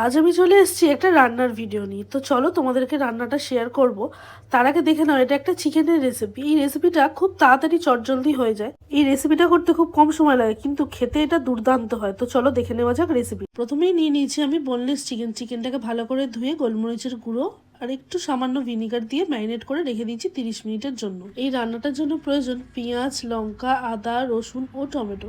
আজ আমি চলে এসেছি একটা রান্নার ভিডিও নিয়ে। তো চলো তোমাদেরকে রান্নাটা শেয়ার করব। তার আগে দেখে নাও, এটা একটা চিকেনের রেসিপি। এই রেসিপিটা খুব তাড়াতাড়ি চটজলদি হয়ে যায়। এই রেসিপিটা করতে খুব কম সময় লাগে, কিন্তু খেতে এটা দুর্দান্ত হয়। তো চলো দেখে নেওয়া যাক রেসিপি। প্রথমেই নিয়ে নিয়েছি আমি বোনলেস চিকেনটাকে ভালো করে ধুয়ে গোলমরিচের গুঁড়ো আর একটু সামান্য ভিনিগার দিয়ে ম্যারিনেট করে রেখে দিয়েছি 30 মিনিটের জন্য। এই রান্নাটার জন্য প্রয়োজন পেঁয়াজ, লঙ্কা, আদা, রসুন ও টমেটো।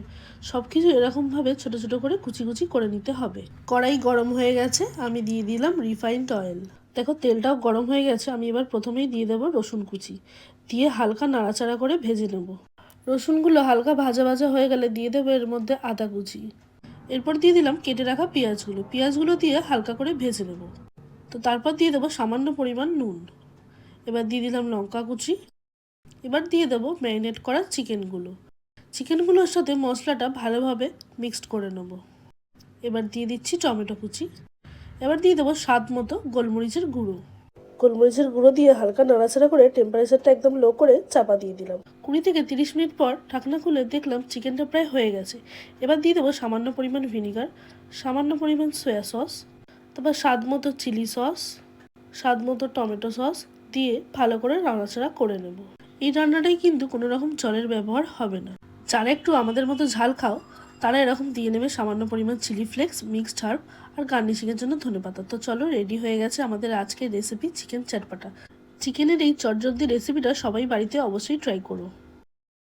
সবকিছু এরকমভাবে ছোট ছোট করে কুচি কুচি করে নিতে হবে। কড়াই গরম হয়ে গেছে, আমি দিয়ে দিলাম রিফাইন্ড অয়েল। দেখো তেলটাও গরম হয়ে গেছে, আমি এবার প্রথমেই দিয়ে দেবো রসুন কুচি, দিয়ে হালকা নাড়াচাড়া করে ভেজে নেব। রসুনগুলো হালকা ভাজা ভাজা হয়ে গেলে দিয়ে দেবো এর মধ্যে আদা কুচি। এরপর দিয়ে দিলাম কেটে রাখা পেঁয়াজগুলো দিয়ে হালকা করে ভেজে নেব। তো তারপর দিয়ে দেবো সামান্য পরিমাণ নুন। এবার দিয়ে দিলাম লঙ্কা কুচি। এবার দিয়ে দেবো ম্যারিনেট করা চিকেনগুলোর সাথে মশলাটা ভালোভাবে মিক্সড করে নেব। এবার দিয়ে দিচ্ছি টমেটো কুচি। এবার দিয়ে দেবো স্বাদ মতো গোলমরিচের গুঁড়ো দিয়ে হালকা নাড়াচাড়া করে টেম্পারেচারটা একদম লো করে চাপা দিয়ে দিলাম। 20 থেকে 30 মিনিট পর ঢাকনা খুলে দেখলাম চিকেনটা প্রায় হয়ে গেছে। এবার দিয়ে দেবো সামান্য পরিমাণ ভিনিগার, সামান্য পরিমাণ সয়া সস, তারপর স্বাদ মতো চিলি সস, স্বাদ মতো টমেটো সস দিয়ে ভালো করে নাড়াচাড়া করে নেব। এই রান্নাটাই কিন্তু কোনো রকম জলের ব্যবহার হবে না। যারা একটু আমাদের মতো ঝাল খাও তারা এরকম দিয়ে নেবে সামান্য পরিমাণ চিলি ফ্লেক্স, মিক্সড হার্ব আর গার্নিশিংয়ের জন্য ধনেপাতা। তো চলো, রেডি হয়ে গেছে আমাদের আজকের রেসিপি চিকেন চটপাটা। চিকেনের এই চটজলদি রেসিপিটা সবাই বাড়িতে অবশ্যই ট্রাই করো।